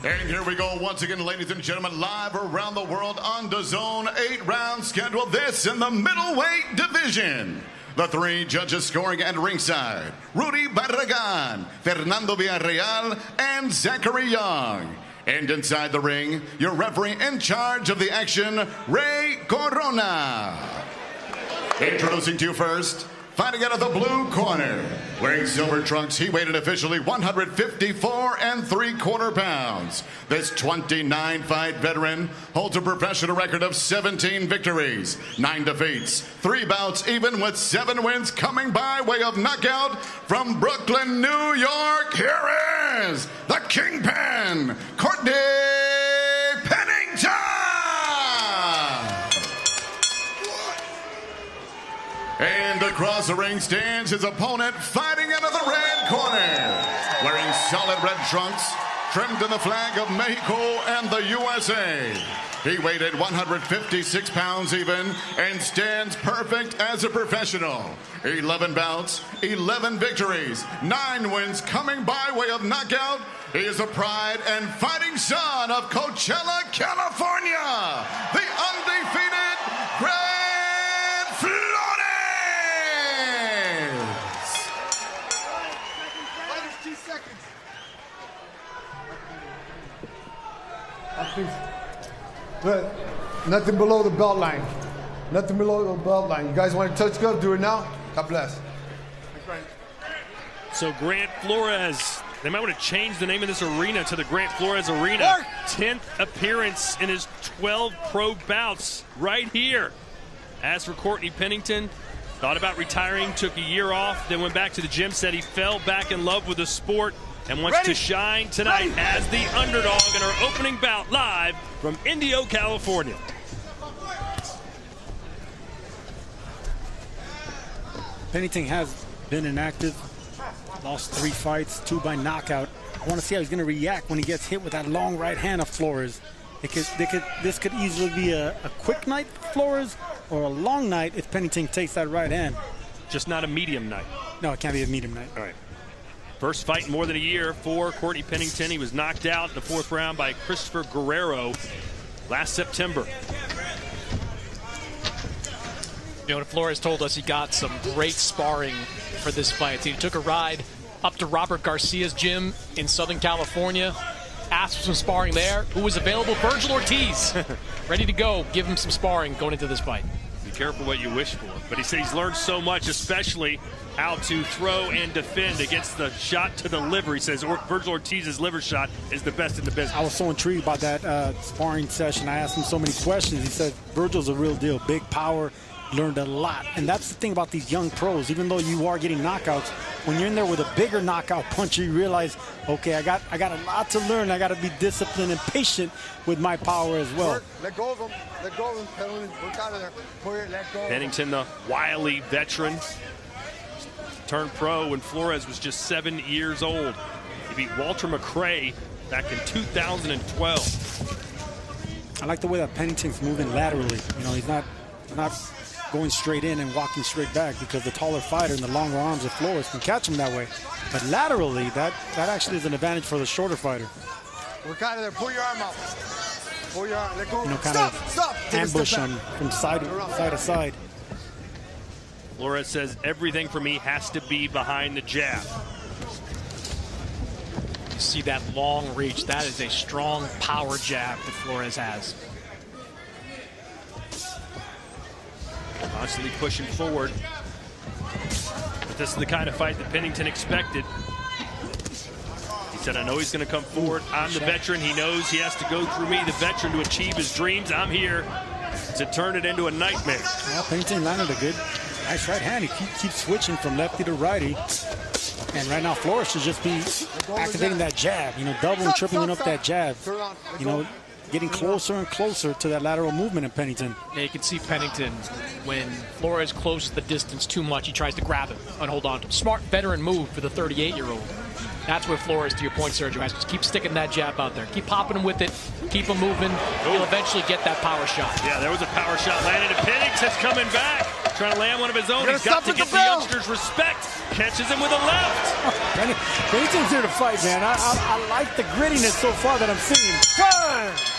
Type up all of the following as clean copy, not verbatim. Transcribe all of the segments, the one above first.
And here we go once again, ladies and gentlemen, live around the world on DAZN. 8-round schedule. This in the middleweight division. The three judges scoring at ringside: Rudy Barragan, Fernando Villarreal, and Zachary Young. And inside the ring, your referee in charge of the action, Ray Corona. Introducing to you first, fighting out of the blue corner, wearing silver trunks, he weighed in officially 154 3/4 pounds. This 29-fight veteran holds a professional record of 17 victories, 9 defeats, 3 bouts, even with 7 wins coming by way of knockout from Brooklyn, New York. Here is the Kingpin, Courtney Pennington! And across the ring stands his opponent, fighting out of the red corner, wearing solid red trunks, trimmed in the flag of Mexico and the USA. He weighed at 156 pounds even and stands perfect as a professional. 11 bouts, 11 victories, 9 wins coming by way of knockout. He is the pride and fighting son of Coachella, California, the undefeated Grand Flores. But nothing below the belt line. Nothing below the belt line. You guys want to touch gloves? Do it now. God bless. So Grant Flores, they might want to change the name of this arena to the Grant Flores Arena. 10th appearance in his 12 pro bouts right here. As for Courtney Pennington, thought about retiring, took a year off, then went back to the gym, said he fell back in love with the sport and wants to shine tonight as the underdog in our opening bout live from Indio, California. Pennington has been inactive, lost 3 fights, 2 by knockout. I want to see how he's going to react when he gets hit with that long right hand of Flores. This could easily be a quick night for Flores or a long night if Pennington takes that right hand. Just not a medium night. No, it can't be a medium night. All right. First fight in more than a year for Courtney Pennington. He was knocked out in the 4th round by Christopher Guerrero last September. You know, Flores told us he got some great sparring for this fight. He took a ride up to Robert Garcia's gym in Southern California, asked for some sparring there. Who was available? Virgil Ortiz, ready to go. Give him some sparring going into this fight. Be careful what you wish for. But he said he's learned so much, especially how to throw and defend against the shot to the liver. He says Virgil Ortiz's liver shot is the best in the business. I was so intrigued by that sparring session. I asked him so many questions. He said Virgil's a real deal, big power, learned a lot. And that's the thing about these young pros. Even though you are getting knockouts, when you're in there with a bigger knockout puncher, you realize, okay, I got a lot to learn. I got to be disciplined and patient with my power as well. Let go of him. Let go of him. Work out of there. Let go. Pennington, the wily veteran, turned pro when Flores was just 7 years old. He beat Walter McRae back in 2012. I like the way that Pennington's moving laterally. You know, he's not going straight in and walking straight back, because the taller fighter and the longer arms of Flores can catch him that way. But laterally, that actually is an advantage for the shorter fighter. Work out of there. Pull your arm out. Pull your arm. Let go. You know, kind of ambush him from side to side. Flores says everything for me has to be behind the jab. You see that long reach. That is a strong power jab that Flores has. Constantly pushing forward. But this is the kind of fight that Pennington expected. He said, I know he's going to come forward. I'm the veteran. He knows he has to go through me, the veteran, to achieve his dreams. I'm here to turn it into a nightmare. Well, Pennington landed a good, nice right hand. He keeps switching from lefty to righty. And right now, Flores should just be activating that jab, you know, doubling, tripling up that jab. You know, getting closer and closer to that lateral movement in Pennington. Yeah, you can see Pennington, when Flores closes the distance too much, he tries to grab him and hold on to him. Smart veteran move for the 38-year-old. That's where Flores, to your point, Sergio, has to keep sticking that jab out there. Keep popping him with it. Keep him moving. He'll eventually get that power shot. Yeah, there was a power shot landed, and Pennington's coming back. trying to land one of his own. He's got to get the youngsters respect. Catches him with a left. Pennington's here to fight, man. I like the grittiness so far that I'm seeing. Turn!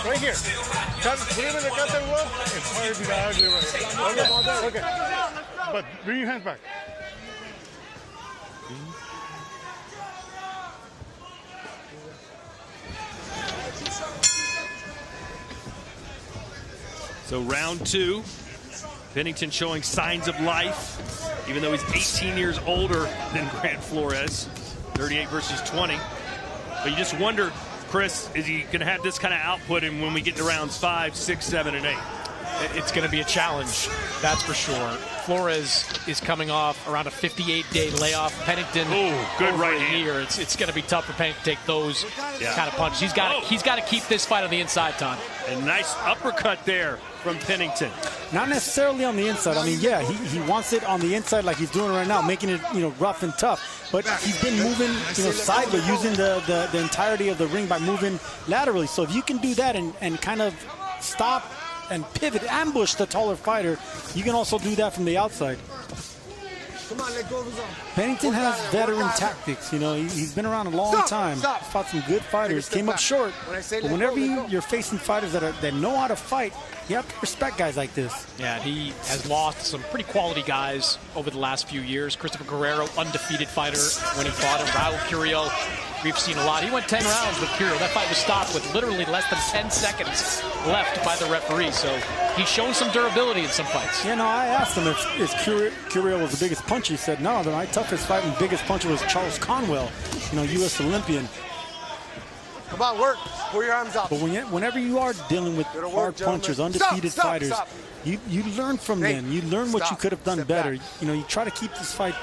Right here. Put him in the cut and well. It's hard to be that ugly right. Okay. But bring your hands back. So round 2, Pennington showing signs of life, even though he's 18 years older than Grant Flores, 38 versus 20. But you just wonder, Chris, is he going to have this kind of output when we get to rounds 5, 6, 7, and 8? It's going to be a challenge, that's for sure. Flores is coming off around a 58-day layoff. Pennington, good right here. It's going to be tough for Pennington to take those kind of punches. He's got to keep this fight on the inside, Tom. A nice uppercut there from Pennington. Not necessarily on the inside. I mean, yeah, he wants it on the inside like he's doing right now, making it, rough and tough. But he's been moving, sideways, using the entirety of the ring by moving laterally. So if you can do that and kind of stop and pivot, ambush the taller fighter, you can also do that from the outside. Come on, let go of his arm. Pennington has veteran tactics. He's been around a long time. Fought some good fighters. Came up short. But whenever you're facing fighters that know how to fight, you have to respect guys like this. Yeah, he has lost some pretty quality guys over the last few years. Christopher Guerrero, undefeated fighter when he fought him. Raul Curio, we've seen a lot. He went 10 rounds with Curio. That fight was stopped with literally less than 10 seconds left by the referee. So he's shown some durability in some fights. Yeah, no, I asked him if Curio was the biggest puncher. He said, no, my toughest fight and biggest puncher was Charles Conwell, U.S. Olympian. Come on, work. Pull your arms out. But whenever you are dealing with hard punchers, undefeated fighters, you learn from them. You learn what you could have done better. You try to keep this fight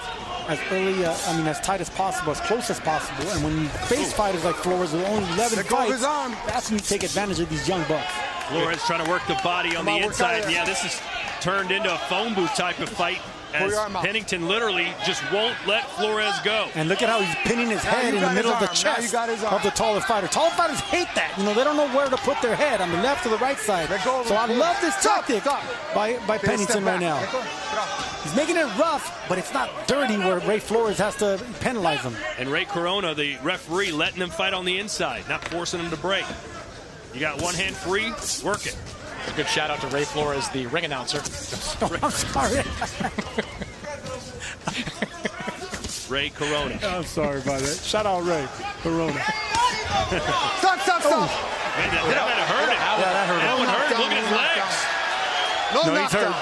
as early, as tight as possible, as close as possible. And when you face fighters like Flores with only 11 fights, that's when you take advantage of these young bucks. Flores trying to work the body on the inside. Yeah, this is turned into a phone booth type of fight, as Pennington literally just won't let Flores go. And look at how he's pinning his head in the middle of the chest of the taller fighter. Taller fighters hate that. They don't know where to put their head, on the left or the right side. So I love this tactic by Pennington right now. He's making it rough, but it's not dirty where Ray Flores has to penalize him. And Ray Corona, the referee, letting them fight on the inside, not forcing them to break. You got one hand free, work it. A good shout out to Ray Flores, the ring announcer. I'm sorry. Ray Corona. I'm sorry about that. Shout out Ray Corona. Stop. Man, that hurt him. That hurt him. That one hurt him. Look at his legs. No, he's hurt.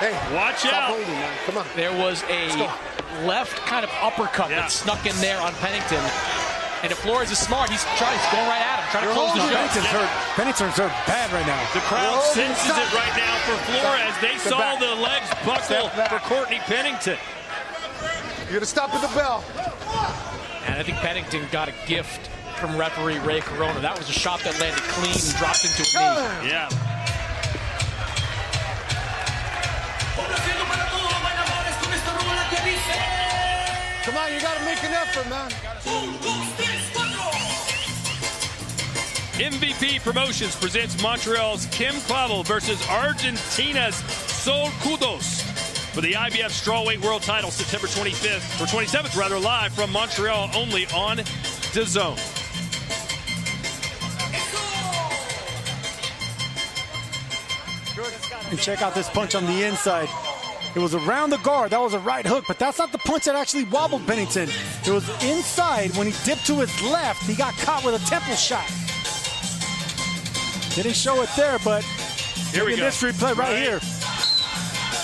Hey, watch out. Holding, man. Come on. There was a left kind of uppercut that snuck in there on Pennington. And if Flores is smart, he's going right at him, trying to close the show. Pennington's hurt bad right now. The crowd senses it right now for Flores. They saw the legs buckle for Courtney Pennington. You're going to stop at the bell. And I think Pennington got a gift from referee Ray Corona. That was a shot that landed clean and dropped into a knee. Yeah. Come on, you got to make an effort, man. MVP Promotions presents Montreal's Kim Clavel versus Argentina's Sol Cudos for the IBF Strawweight World Title September 25th, or 27th rather, live from Montreal, only on DAZN. And check out this punch on the inside. It was around the guard. That was a right hook, but that's not the punch that actually wobbled Pennington. It was inside. When he dipped to his left, he got caught with a temple shot. Didn't show it there, but here we go. This replay right here.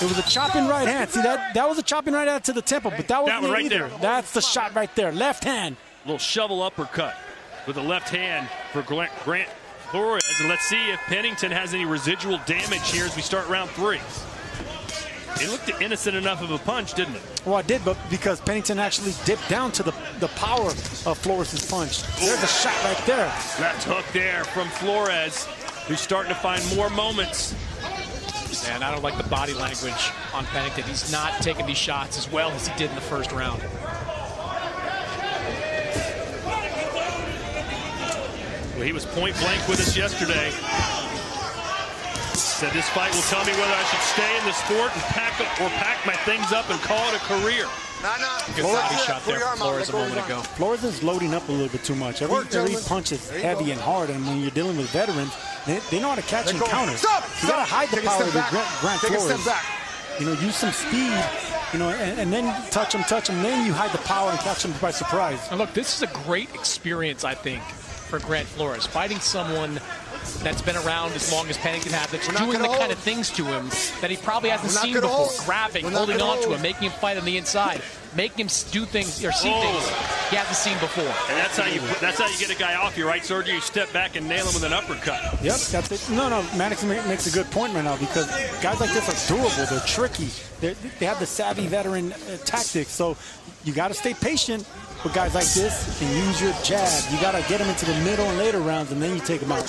It was a chopping right hand. See, that was a chopping right hand to the temple, but that wasn't right either. there. That's the shot right there. Left hand. Little shovel uppercut with the left hand for Grant Flores. And let's see if Pennington has any residual damage here as we start round 3. It looked innocent enough of a punch, didn't it? Well, it did, but because Pennington actually dipped down to the power of Flores' punch. There's a shot right there. Left hook there from Flores, who's starting to find more moments. And I don't like the body language on Pennington. He's not taking these shots as well as he did in the first round. Well, he was point blank with us yesterday. Said this fight will tell me whether I should stay in the sport and pack my things up and call it a career. Good body shot there from Flores a moment ago. Flores is loading up a little bit too much. Every punch is heavy and hard, and when you're dealing with veterans, they know how to catch and counter. You got to hide the power of Grant Flores. You know, use some speed, you know, and then touch him, then you hide the power and catch him by surprise. And look, this is a great experience, I think, for Grant Flores. Fighting someone that's been around as long as Pennington has, that's doing the kind of things to him that he probably hasn't seen before. Grabbing, holding on to him, making him fight on the inside, making him do things or see things he hasn't seen before. And that's how you get a guy off you, right, Sergio? You step back and nail him with an uppercut. Yep, that's it. No, Maddox makes a good point right now, because guys like this are durable. They're tricky. They have the savvy veteran tactics. So you got to stay patient with guys like this and use your jab. You got to get them into the middle and later rounds, and then you take them out.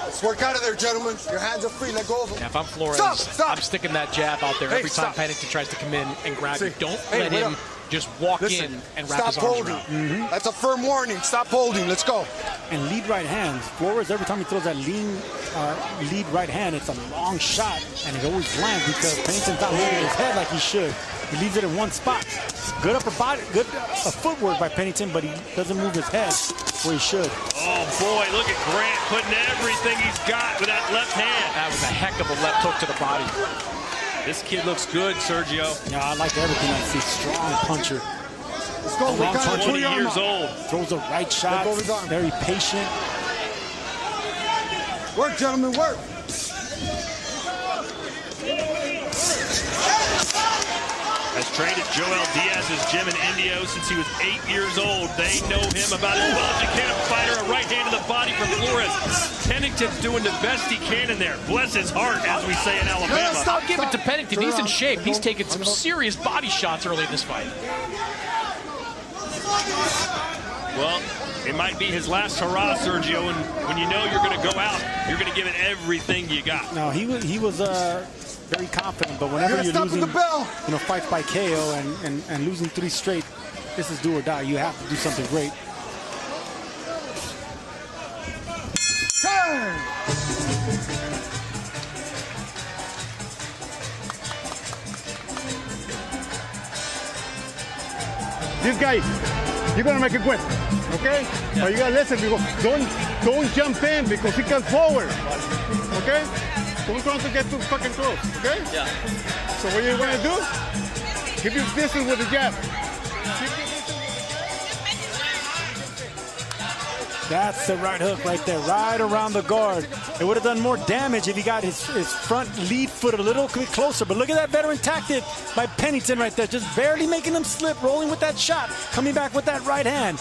Let's work out of there, gentlemen. Your hands are free. Let go of them. Yeah, if I'm Flores, I'm sticking that jab out there every time Pennington tries to come in and grab you. Don't let him just walk in and wrap his arms around. That's a firm warning. Stop holding. Let's go. And lead right hands. Flores, every time he throws that lead right hand, it's a long shot, and it always lands because Pennington's not moving his head like he should. He leaves it in one spot. Good upper body, good footwork by Pennington, but he doesn't move his head where he should. Oh boy, look at Grant putting everything he's got with that left hand. That was a heck of a left hook to the body. This kid looks good, Sergio. Yeah, I like everything I see. Strong puncher. Let's go. Long 20 years old. Throws the right shot. Very patient. Work, gentlemen, work. Has trained at Joel Diaz's gym in Indio since he was 8 years old. They know him about as well as you can. A fighter, a right hand to the body from Flores. Pennington's doing the best he can in there. Bless his heart, as we say in Alabama. I'll give it to Pennington. He's in shape. He's taken some serious body shots early in this fight. Well, it might be his last hurrah, Sergio, and when you know you're going to go out, you're going to give it everything you got. No, he was very confident, but whenever you're losing, fights by KO and losing 3 straight, this is do or die. You have to do something great. Turn. This guy, you're gonna make it quick, okay? Yeah. But you gotta listen, because don't jump in because he comes forward, okay? Don't try to get too fucking close, okay? Yeah. So what you're gonna do? Keep your distance with the jab. That's the right hook right there, right around the guard. It would have done more damage if he got his front lead foot a little bit closer. But look at that veteran tactic by Pennington right there, just barely making him slip, rolling with that shot, coming back with that right hand.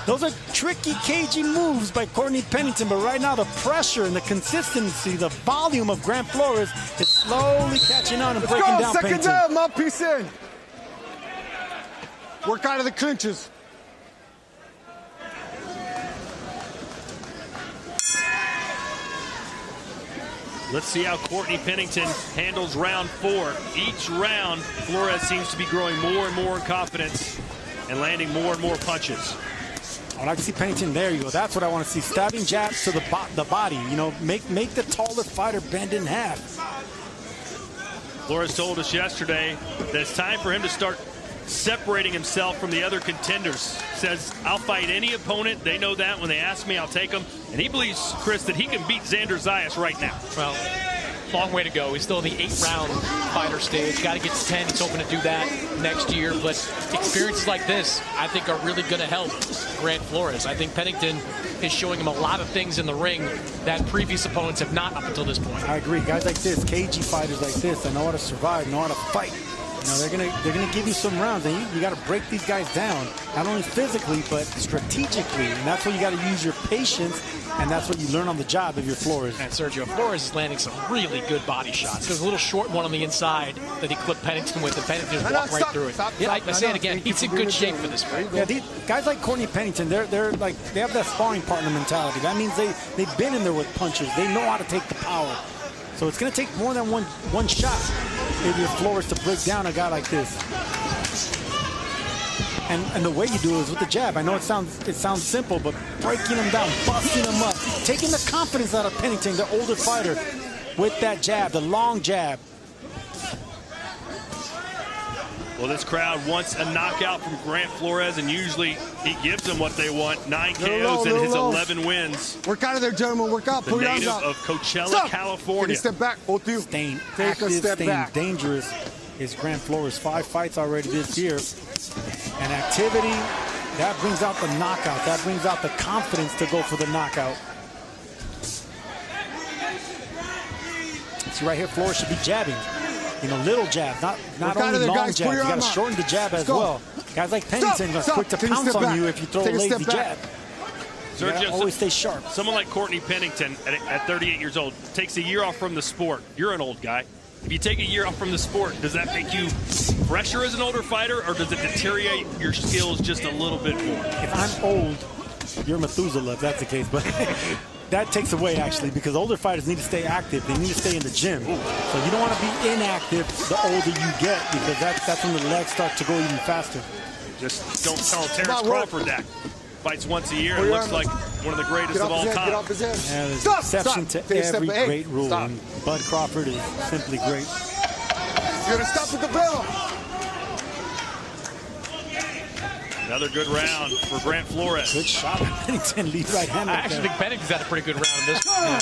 Those are tricky, cagey moves by Courtney Pennington, but right now the pressure and the consistency, the volume of Grant Flores is slowly catching on and breaking down Pennington. Second down, mouthpiece in. Work out of the clinches. Let's see how Courtney Pennington handles round 4. Each round, Flores seems to be growing more and more in confidence and landing more and more punches. I'd like to see Pennington. There you go. That's what I want to see. Stabbing jabs to the body. You know, make the taller fighter bend in half. Flores told us yesterday that it's time for him to start separating himself from the other contenders. Says, I'll fight any opponent. They know that. When they ask me, I'll take them. And he believes, Chris, that he can beat Xander Zayas right now. Well, long way to go. He's still in the 8-round fighter stage. Got to get to 10. He's hoping to do that next year. But experiences like this, I think, are really going to help Grant Flores. I think Pennington is showing him a lot of things in the ring that previous opponents have not up until this point. I agree. Guys like this, cagey fighters like this, that know how to survive, know how to fight. You know, they're gonna give you some rounds, and you got to break these guys down, not only physically but strategically, and that's where you got to use your patience, and that's what you learn on the job if you're Flores. And Sergio Flores is landing some really good body shots. There's a little short one on the inside that he clipped Pennington with, and Pennington just walked right through it. Yeah, I say it again, he's in good shape for this fight. Yeah, these guys like Courtney Pennington, they're like, they have that sparring partner mentality. That means they've been in there with punchers. They know how to take the power. So it's going to take more than one shot if you're Flores to break down a guy like this. And the way you do it is with the jab. I know it sounds simple, but breaking him down, busting him up, taking the confidence out of Pennington, the older fighter, with that jab, the long jab. Well, this crowd wants a knockout from Grant Flores, and usually he gives them what they want. 9 KOs in his 11 wins. Work out of there, gentlemen. Work out. The native of Coachella, California. Take a step back, both of you. Staying Take active, a step staying back. dangerous is Grant Flores. 5 fights already this year. And activity, that brings out the knockout. That brings out the confidence to go for the knockout. See right here, Flores should be jabbing. You know, little jab, not only long jabs. You got to shorten the jab as well. Guys like Pennington are quick to pounce on you if you throw a lazy jab. Sergio, always stay sharp. Someone like Courtney Pennington at 38 years old takes a year off from the sport. You're an old guy. If you take a year off from the sport, does that make you fresher as an older fighter, or does it deteriorate your skills just a little bit more? If I'm old, you're Methuselah if that's the case, but that takes away, actually, because older fighters need to stay active. They need to stay in the gym. So you don't want to be inactive the older you get, because that's when the legs start to go even faster. Just don't tell Terrence Crawford that. Fights once a year and looks like one of the greatest of all time. Get off his head. Yeah, there's exception to every great rule, and Bud Crawford is simply great. You're going to stop with the bell. Another good round for Grant Flores. Good shot. Pennington lead right hand. I actually think Pennington's had a pretty good round in this one.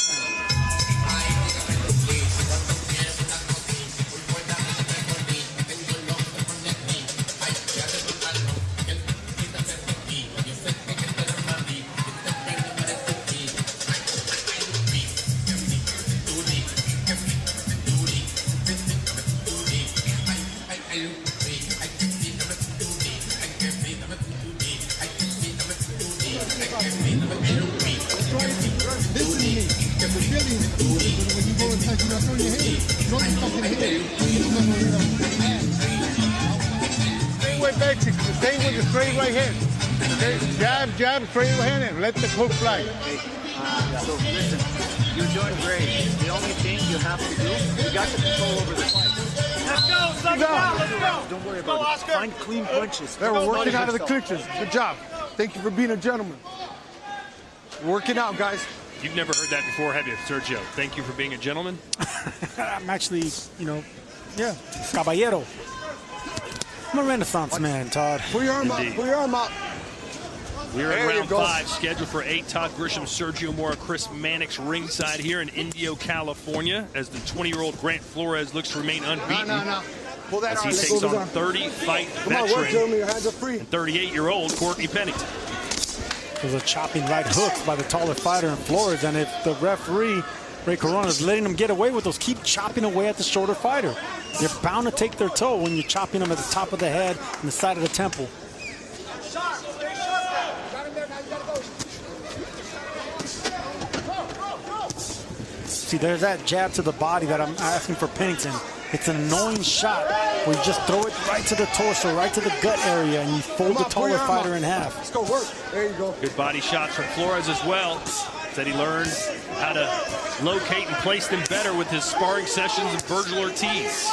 Same with the straight right hand. Okay? Jab, straight right hand, and let the hook fly. So listen, you're doing great. The only thing you have to do, you got the control over the fight. Let's go, let's go. Don't worry about it. Find clean punches. There, we're working out of the clinches. Good job. Thank you for being a gentleman. We're working out, guys. You've never heard that before, have you, Sergio? Thank you for being a gentleman. I'm actually, yeah, caballero. I'm a Renaissance man, Todd. Put your arm out. Put your arm out. We're in round 5, scheduled for 8. Todd Grisham, Sergio Mora, Chris Mannix ringside here in Indio, California, as the 20-year-old Grant Flores looks to remain unbeaten. No. Pull that as he arm. takes on 30-fight veteran Your hands are free. and 38-year-old Courtney Pennington. There's a chopping right hook by the taller fighter in Flores, and if the referee, Ray Corona, is letting them get away with those, keep chopping away at the shorter fighter. You're bound to take their toe when you're chopping them at the top of the head and the side of the temple. See, there's that jab to the body that I'm asking for Pennington. It's an annoying shot where you just throw it right to the torso, right to the gut area, and you fold the taller fighter in half. Let's go work. There you go. Good body shots from Flores as well. Said he learned how to locate and place them better with his sparring sessions with Virgil Ortiz.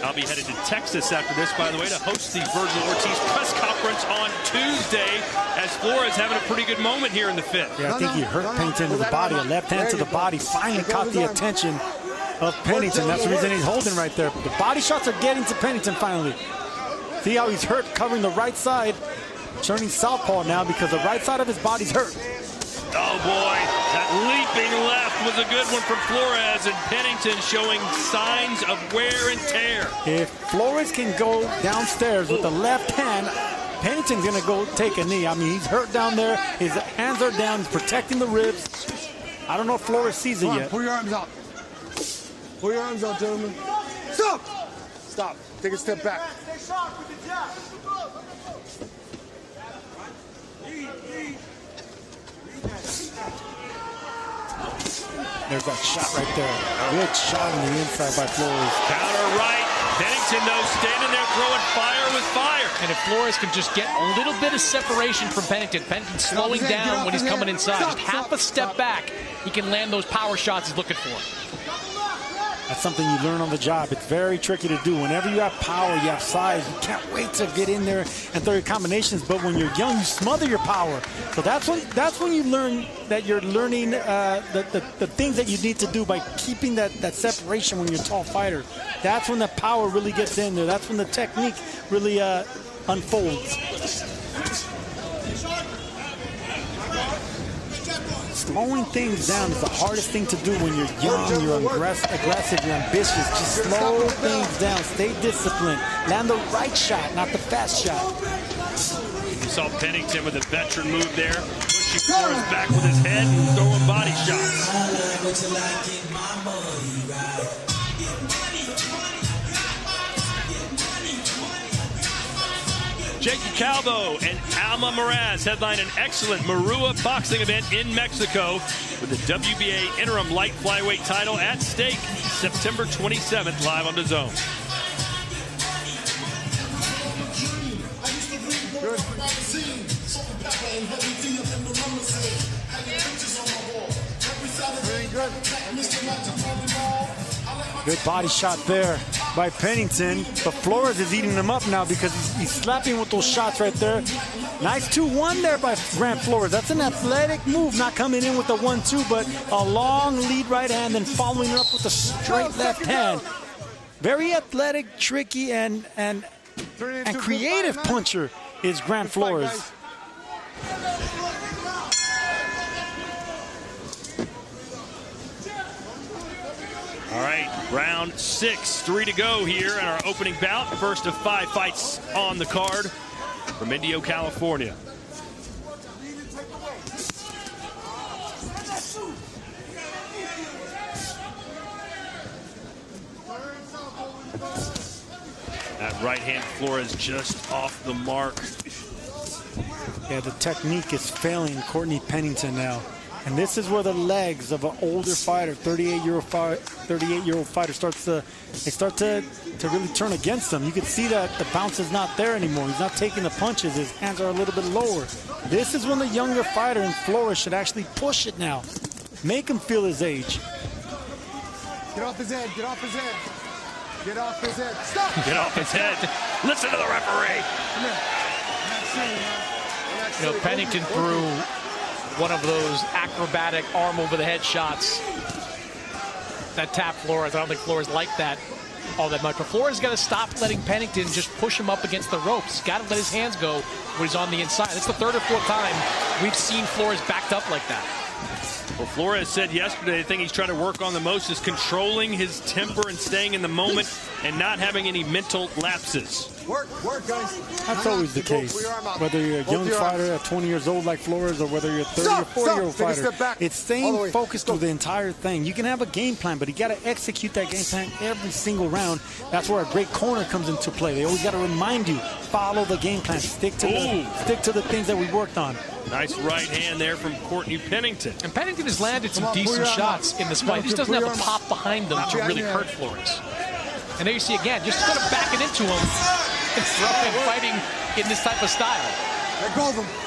I'll be headed to Texas after this, by the way, to host the Virgil Ortiz press conference on Tuesday, as Flores having a pretty good moment here in the 5th. Yeah, I think he hurt Pennington to the body. A left hand to the body finally caught the attention of Pennington. That's the reason he's holding right there. The body shots are getting to Pennington finally. See how he's hurt, covering the right side, turning southpaw now because the right side of his body's hurt. Oh, boy. That leaping left was a good one from Flores, and Pennington showing signs of wear and tear. If Flores can go downstairs with the left hand, Pennington's going to go take a knee. I mean, he's hurt down there. His hands are down. He's protecting the ribs. I don't know if Flores sees it yet. Pull your arms out. Pull your arms out, gentlemen. Stop! Stop. Take a step back. There's that shot right there. Good shot on the inside by Flores. Counter right. Pennington, though, standing there throwing fire with fire. And if Flores can just get a little bit of separation from Pennington, Pennington slowing down when he's coming inside, just half a step back, he can land those power shots he's looking for. That's something you learn on the job. It's very tricky to do. Whenever you have power, you have size, you can't wait to get in there and throw your combinations. But when you're young, you smother your power. So that's when you learn that you're learning the things that you need to do by keeping that separation when you're a tall fighter. That's when the power really gets in there. That's when the technique really unfolds. Slowing things down is the hardest thing to do when you're young, you're aggressive, you're ambitious. Just slow things down, stay disciplined, land the right shot, not the fast shot. You saw Pennington with a veteran move there, pushing Flores back with his head and throwing body shots. Jakey Calvo and Alma Moraz headline an excellent Marua boxing event in Mexico with the WBA interim light flyweight title at stake September 27th, live on DAZN. Good body shot there by Pennington, but Flores is eating them up now because he's slapping with those shots right there. Nice 2-1 there by Grant Flores. That's an athletic move, not coming in with the 1-2, but a long lead right hand and following it up with a straight left hand. Very athletic, tricky, and creative puncher is Grant Flores. All right, round 6, 3 to go here in our opening bout. First of 5 fights on the card from Indio, California. That right hand, Flores just off the mark. Yeah, the technique is failing Courtney Pennington now. And this is where the legs of an older fighter, 38-year-old fighter, start to really turn against him. You can see that the bounce is not there anymore. He's not taking the punches. His hands are a little bit lower. This is when the younger fighter in Flores should actually push it now. Make him feel his age. Get off his head. Get off his head. Get off his head. Stop. Get off his head. Listen to the referee. You know, Pennington threw one of those acrobatic arm over the head shots that tapped Flores. I don't think Flores liked that all that much. But Flores got to stop letting Pennington just push him up against the ropes. He's got to let his hands go when he's on the inside. It's the 3rd or 4th time we've seen Flores backed up like that. Well, Flores said yesterday the thing he's trying to work on the most is controlling his temper and staying in the moment and not having any mental lapses. Work, guys. That's always the case. Whether you're a young fighter at 20 years old like Flores or whether you're a 30 or 40-year-old fighter, it's staying focused through the entire thing. You can have a game plan, but you got to execute that game plan every single round. That's where a great corner comes into play. They always got to remind you, follow the game plan, stick to the things that we worked on. Nice right hand there from Courtney Pennington. And Pennington has landed some decent shots in this fight. He just doesn't have a pop behind them to really hurt Flores. And there you see again, just sort of backing into him and fighting in this type of style.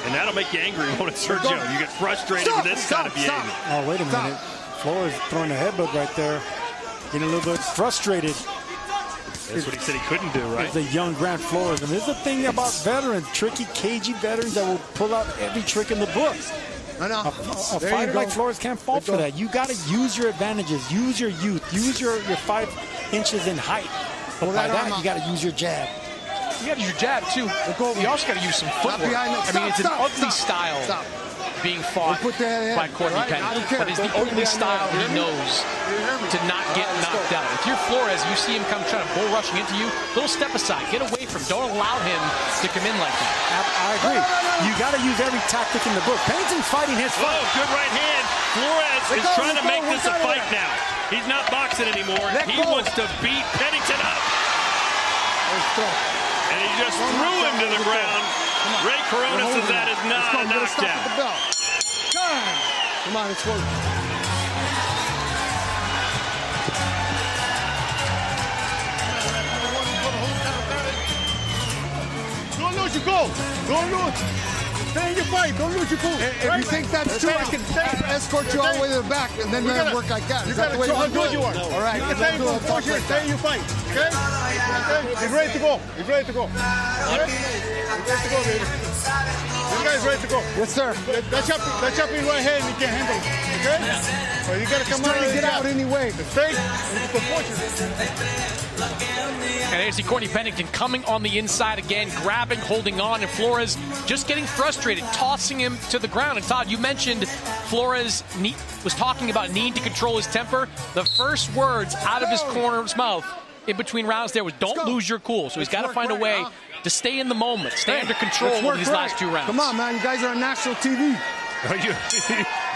And that'll make you angry, won't it, Sergio? You get frustrated with this kind of behavior. Oh, wait a minute. Flores throwing a headbutt right there. Getting a little bit frustrated. That's what he said he couldn't do, right? It's a young Grant Flores. And there's the thing about veterans, tricky, cagey veterans that will pull out every trick in the book. A fighter like Flores can't fall for that. You got to use your advantages, use your youth, use your 5 inches in height. But by that, you got to use your jab. You got to use your jab, too. You also got to use some footwork. I mean, it's an ugly style being fought by Courtney Pennington, but it's the only style he knows to not get knocked out. If you're Flores, you see him come trying to bull rushing into you, little step aside, get away from him. Don't allow him to come in like that. I agree. You got to use every tactic in the book. Pennington's fighting his fight. Oh, good right hand. Flores is trying to make this a fight now. He's not boxing anymore. He wants to beat Pennington up. And he just threw him to the ground. Ray Corona says that is not a knockdown. Come on, it's working. Don't lose your goal. Don't lose. Stay in your fight. Don't lose your goal. If you think that's true, I can escort you all the way to the back and then work like that. You got to show how good you are. All right. Stay in your fight. Okay? He's ready to go. He's ready to go. Okay? He's ready to go, baby. This guy's ready to go. Yes, sir. That chop in right hand, you can't handle it. Okay? But you got to come out and get out anyway. The fake and the proportion. And there's Courtney Pennington coming on the inside again, grabbing, holding on, and Flores just getting frustrated, tossing him to the ground. And Todd, you mentioned Flores was talking about needing to control his temper. The first words out of his corner's mouth in between rounds there was, don't lose your cool. So he's got to find a way to stay in the moment, stay under control over these last 2 rounds. Come on, man. You guys are on national TV.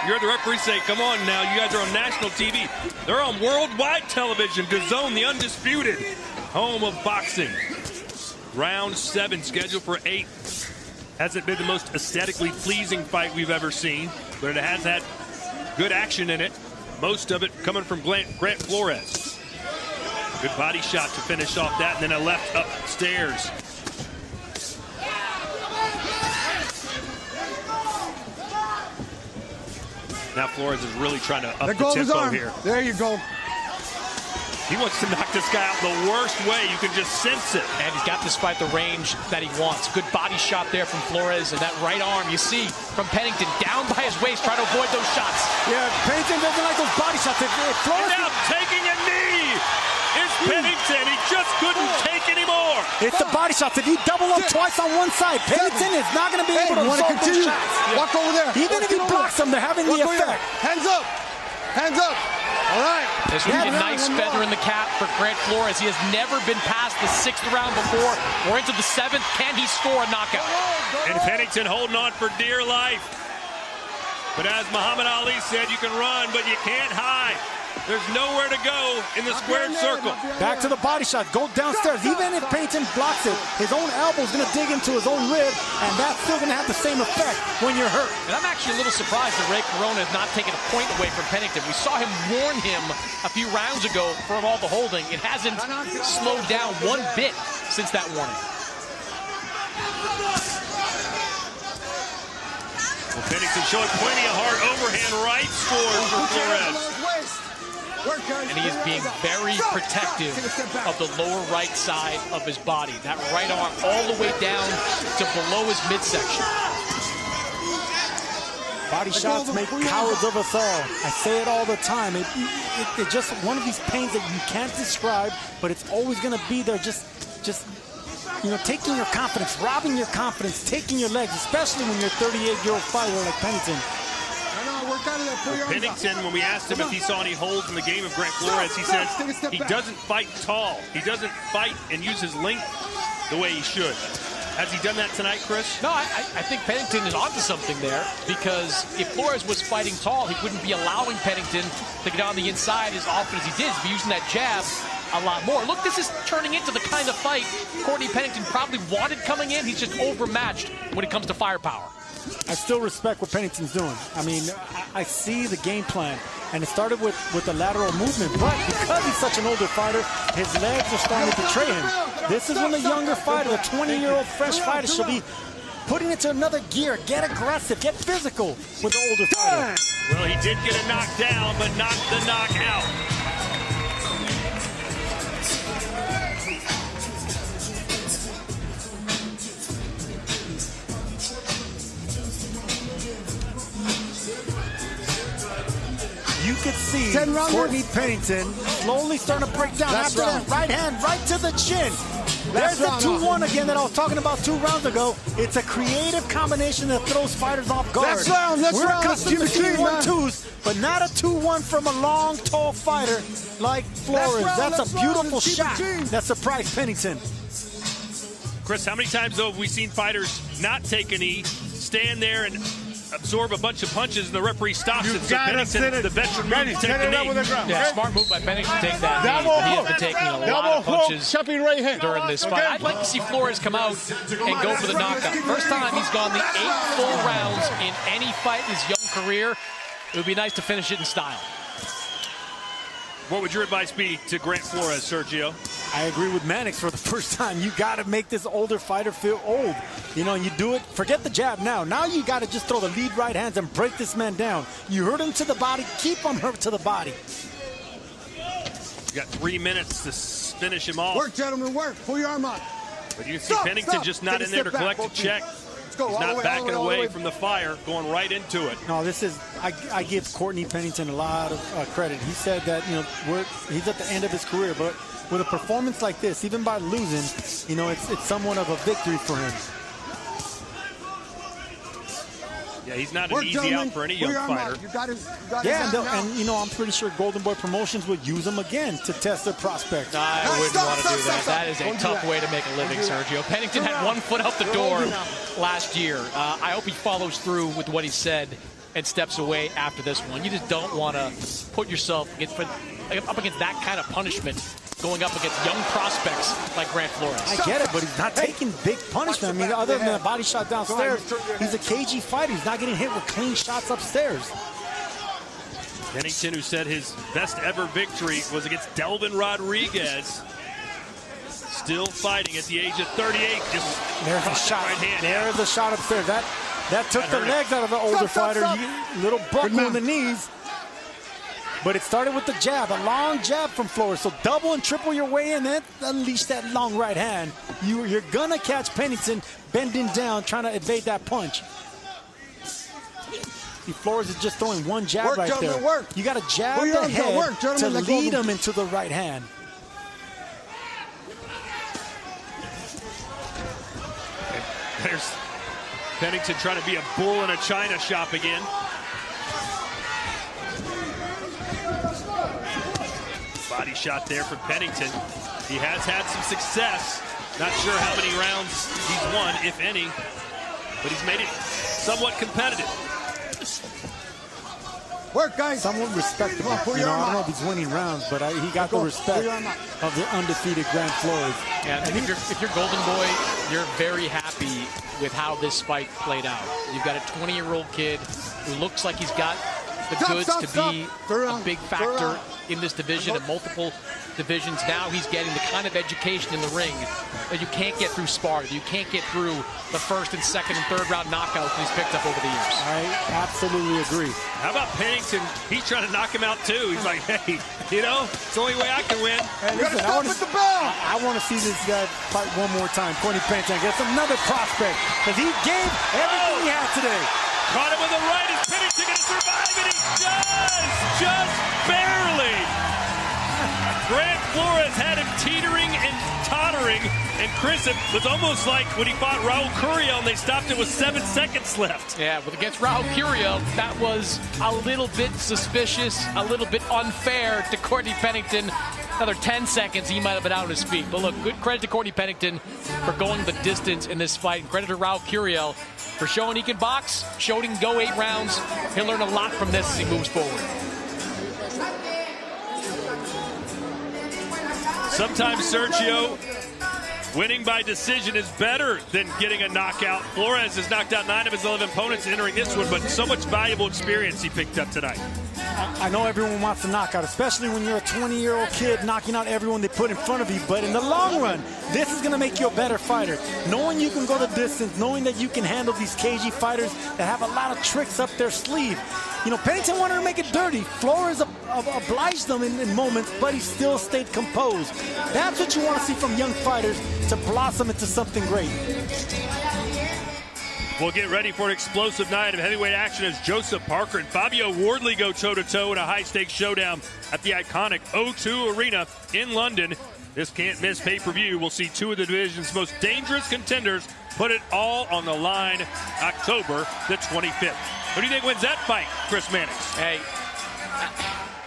You're the referee saying, come on now, you guys are on national TV. They're on worldwide television, DAZN, the undisputed home of boxing. Round 7, scheduled for 8. Hasn't been the most aesthetically pleasing fight we've ever seen, but it has had good action in it. Most of it coming from Grant Flores. Good body shot to finish off that, and then a left upstairs. Now Flores is really trying to up the tempo here. There you go. He wants to knock this guy out the worst way. You can just sense it. And he's got this fight the range that he wants. Good body shot there from Flores, and that right arm you see from Pennington down by his waist, trying to avoid those shots. Yeah, Pennington doesn't like those body shots. And now taking a knee is Pennington. He just couldn't take anymore. It's the body shots. If you double up twice on one side, Pennington is not going to be able to absorb those shots. Walk over there. Even if he blocks them, they're having the effect. Hands up. Hands up. All right. This would be a nice feather in the cap for Grant Flores. He has never been past the 6th round before. We're into the 7th. Can he score a knockout? And Pennington holding on for dear life. But as Muhammad Ali said, you can run, but you can't hide. There's nowhere to go in the squared circle. Back to the body shot. Go downstairs. Even if Pennington blocks it, his own elbow's going to dig into his own rib, and that's still going to have the same effect when you're hurt. And I'm actually a little surprised that Ray Corona has not taken a point away from Pennington. We saw him warn him a few rounds ago from all the holding. It hasn't slowed down one bit since that warning. Well, Pennington showing plenty of hard overhand right scores for Flores. And he is being very protective of the lower right side of his body. That right arm all the way down to below his midsection. Body shots make cowards of us all. I say it all the time. It's just one of these pains that you can't describe, but it's always going to be there. Just you know, taking your confidence, robbing your confidence, taking your legs, especially when you're a 38-year-old fighter like Pennington. Pennington, when we asked him if he saw any holds in the game of Grant Flores, he said he doesn't fight tall. He doesn't fight and use his length the way he should. Has he done that tonight, Chris? No, I think Pennington is onto something there, because if Flores was fighting tall, he wouldn't be allowing Pennington to get on the inside as often as he did. He'd be using that jab a lot more. Look, this is turning into the kind of fight Courtney Pennington probably wanted coming in. He's just overmatched when it comes to firepower. I still respect what Pennington's doing. I mean, I see the game plan, and it started with the lateral movement, but because he's such an older fighter, his legs are starting to betray him. This is when the younger fighter, the 20-year-old fresh fighter, should be putting it to another gear. Get aggressive, get physical with the older fighter. Well, he did get a knockdown, but not the knockout. You could see Courtney Pennington slowly starting to break down. After that right hand right to the chin. There's the 2-1 again that I was talking about 2 rounds ago. It's a creative combination that throws fighters off guard. Next round. We're accustomed to seeing 1-2s, but not a 2-1 from a long, tall fighter like Flores. That's a beautiful shot that surprised Pennington. Chris, how many times, though, have we seen fighters not take a knee, stand there and absorb a bunch of punches, and the referee stops it? So Pennington, the veteran, move to take the knee. Yeah, smart move by Pennington to take that knee. He has been taking a lot of punches during this fight. I'd like to see Flores come out and go for the knockout. First time he's gone the 8 full rounds in any fight in his young career. It would be nice to finish it in style. What would your advice be to Grant Flores, Sergio? I agree with Mannix. For the first time, you got to make this older fighter feel old. You know, and you do it. Forget the jab now. Now you got to just throw the lead right hands and break this man down. You hurt him to the body. Keep him hurt to the body. You got 3 minutes to finish him off. Work, gentlemen, work. Pull your arm out. But you can see Pennington just not in there to collect a check. He's not backing away from the fire, going right into it. No, this is, I give Courtney Pennington a lot of credit. He said that, you know, he's at the end of his career, but with a performance like this, even by losing, you know, it's somewhat of a victory for him. Yeah, he's not an easy out for any young fighter. And you know, I'm pretty sure Golden Boy Promotions would use him again to test their prospects. I wouldn't want to do that. That is a tough way to make a living, Sergio. Pennington had 1 foot out the door last year. I hope he follows through with what he said and steps away after this one. You just don't want to put yourself up against that kind of punishment, going up against young prospects like Grant Flores. I get it, but he's not taking big punishment. I mean, other than a body shot downstairs, he's a cagey fighter. He's not getting hit with clean shots upstairs. Pennington, who said his best ever victory was against Delvin Rodriguez, still fighting at the age of 38. Just there's a shot. Right hand. There's a shot upstairs. That took the legs out of the older fighter. Little buckle in the knees. But it started with the jab, a long jab from Flores. So double and triple your way in, then unleash that long right hand. You're going to catch Pennington bending down, trying to evade that punch. See, Flores is just throwing one jab right there. You got to jab the head to lead him into the right hand. There's Pennington trying to be a bull in a china shop again. Body shot there from Pennington. He has had some success. Not sure how many rounds he's won, if any, but he's made it somewhat competitive. Work, guys. Somewhat respectable. You know, I don't know if he's winning rounds, but he got the respect of the undefeated Grant Flores. Yeah, I think if you're Golden Boy, you're very happy with how this fight played out. You've got a 20-year-old kid who looks like he's got the goods to be a big factor in this division and multiple divisions. Now he's getting the kind of education in the ring that you can't get through sparring. You can't get through the first and second and third round knockouts that he's picked up over the years. I absolutely agree. How about Pennington? He's trying to knock him out too. He's like, hey, you know, it's the only way I can win. Hey, listen, I want to see this guy fight one more time. Courtney Pennington gets another prospect because he gave everything he had today. Caught him with the right. Is Pennington going to survive? And he does! Just barely! Grant Flores had him teetering and tottering, and Chris, it was almost like when he fought Raul Curiel and they stopped it with 7 seconds left. Yeah, but against Raul Curiel, that was a little bit suspicious, a little bit unfair to Courtney Pennington. Another 10 seconds, he might have been out on his feet. But look, good credit to Courtney Pennington for going the distance in this fight. Credit to Raul Curiel for showing he can box, showing he can go 8 rounds. He'll learn a lot from this as he moves forward. Sometimes, Sergio, winning by decision is better than getting a knockout. Flores has knocked out 9 of his 11 opponents entering this one, but so much valuable experience he picked up tonight. I know everyone wants a knockout, especially when you're a 20-year-old kid knocking out everyone they put in front of you. But in the long run, this is going to make you a better fighter. Knowing you can go the distance, knowing that you can handle these cagey fighters that have a lot of tricks up their sleeve. You know, Pennington wanted to make it dirty. Flores obliged them in moments, but he still stayed composed. That's what you want to see from young fighters to blossom into something great. We'll get ready for an explosive night of heavyweight action as Joseph Parker and Fabio Wardley go toe-to-toe in a high-stakes showdown at the iconic O2 Arena in London. This can't-miss pay-per-view will see two of the division's most dangerous contenders put it all on the line October the 25th. Who do you think wins that fight, Chris Mannix? Hey,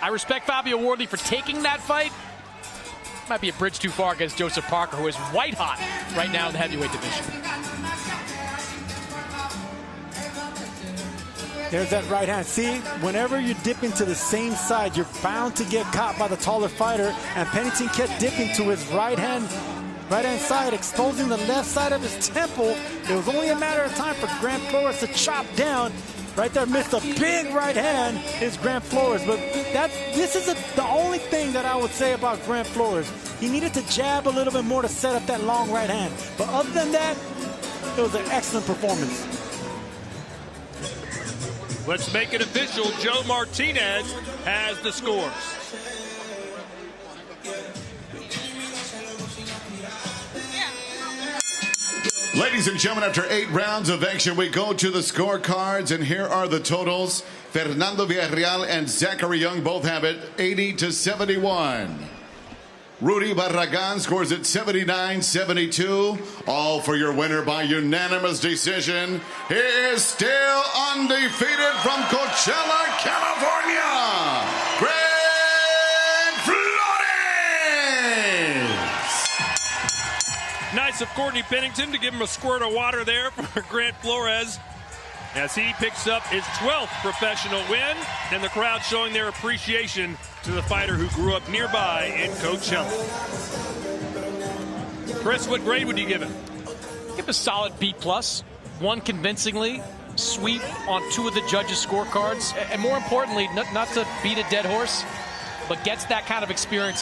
I respect Fabio Wardley for taking that fight. Might be a bridge too far against Joseph Parker, who is white hot right now in the heavyweight division. There's that right hand. See, whenever you dip into the same side, you're bound to get caught by the taller fighter. And Pennington kept dipping to his right hand side, exposing the left side of his temple. It was only a matter of time for Grant Flores to chop down. Right there, missed a big right hand. Is Grant Flores, but this is the only thing that I would say about Grant Flores. He needed to jab a little bit more to set up that long right hand. But other than that, it was an excellent performance. Let's make it official. Joe Martinez has the scores. Ladies and gentlemen, after 8 rounds of action, we go to the scorecards, and here are the totals. Fernando Villarreal and Zachary Young both have it 80-71. Rudy Barragan scores it 79-72. All for your winner by unanimous decision. He is still undefeated from Coachella, California, Grant Flores. Nice of Courtney Pennington to give him a squirt of water there for Grant Flores as he picks up his 12th professional win, and the crowd showing their appreciation to the fighter who grew up nearby in Coachella. Chris, what grade would you give him? Give him a solid B+. Won convincingly, sweep on 2 of the judges' scorecards, and more importantly, not to beat a dead horse, but gets that kind of experience